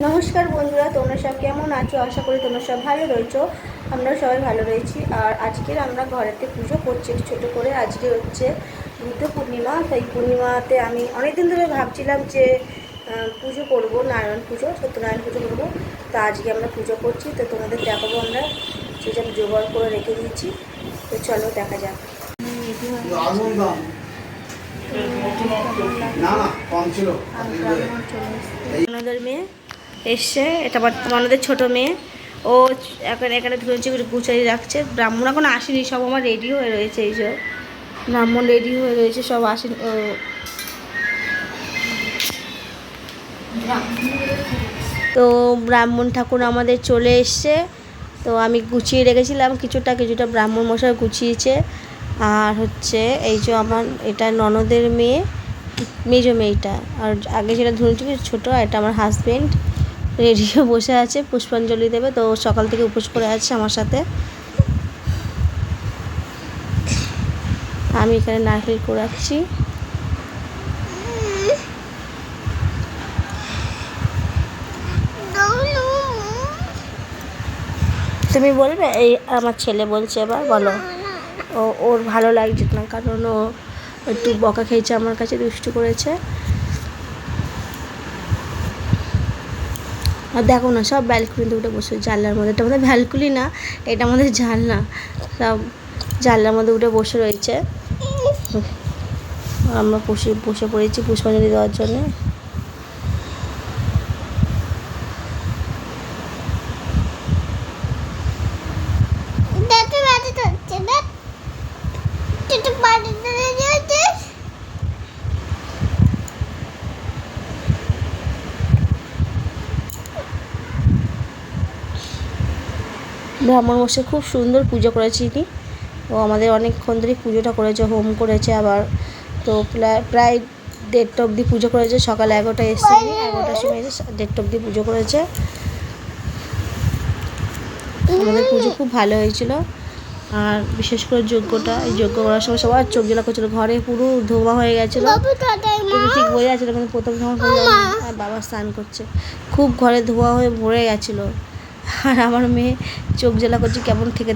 নমস্কার বন্ধুরা, তোমরা সব কেমন আছো? আশা করি তোমরা সব ভালো রয়েছো। আমরা সবাই ভালো রয়েছি। আর আজকের আমরা ঘরেতে পুজো করছি ছোটো করে। আজকে হচ্ছে বুদ্ধ পূর্ণিমা। তাই পূর্ণিমাতে আমি অনেকদিন ধরে ভাবছিলাম যে পুজো করব, নারায়ণ পুজো, সত্যনারায়ণ পুজো করবো। তো আজকে আমরা পুজো করছি, তো তোমাদের দেখাবো আমরা যেটা জোগাড় করে রেখে দিয়েছি। তো চলো দেখা যাক। আমাদের মেয়ে এসছে, এটা আমাদের ছোটো মেয়ে। ও এখানে ধরেছি গুছাই রাখছে। ব্রাহ্মণ এখন আসেনি, সব আমার রেডি হয়ে রয়েছে। এই যে ব্রাহ্মণ রেডি হয়ে রয়েছে, সব আসেনি। তো ব্রাহ্মণ ঠাকুর আমাদের চলে এসছে। তো আমি গুছিয়ে রেখেছিলাম কিছুটা ব্রাহ্মণ মশাই গুছিয়েছে। আর হচ্ছে এই যে আমার এটা ননদের মেয়ে, মেজো মেয়েটা। আর আগে যেটা ধরেছি ছোটো, এটা আমার হাজব্যান্ড রেডিও বসে আছে, পুষ্পাঞ্জলি দেবে। তো সকাল থেকে উপোস করে আছে আমার সাথে। আমি এখানে নারকেল কোড়াচ্ছি। তুমি বলবে? এই আমার ছেলে বলছে, এবার বলো। ওর ভালো লাগছে না, কারণ ও একটু বকা খেয়েছে আমার কাছে, দুষ্টু করেছে। আর দেখো না, সব ব্যালকনিতে উঠে বসে, জানলার মধ্যে। এটা আমাদের ব্যালকনি না, এটা আমাদের জানলা। সব জানলার মধ্যে উঠে বসে রয়েছে। আমরা বসে পড়েছি পুষ্পাঞ্জলি দেওয়ার জন্যে। ব্রাহ্মণ মশাই খুব সুন্দর পুজো করেছে ইনি। ও আমাদের অনেকক্ষণ ধরে পুজোটা করেছে, হোম করেছে আবার। তো প্রায় 1:30 অবধি পুজো করেছে। সকাল 11টায় এসে 11টার সময় এসে 1:30 অবধি পুজো করেছে। আমাদের পুজো খুব ভালো হয়েছিল। আর বিশেষ করে এই যজ্ঞ করার সময় সবার চোখ জ্বালা করছিল, ঘরে পুরো ধোঁয়া হয়ে গেছিলো। ঠিক বোঝা যাচ্ছিল, কিন্তু প্রথম যখন আর বাবা স্নান করছে, খুব ঘরে ধোঁয়া হয়ে ভরে গেছিলো। আর আমার মেয়ে চোখ জ্বালা করছে, কেমন থেকে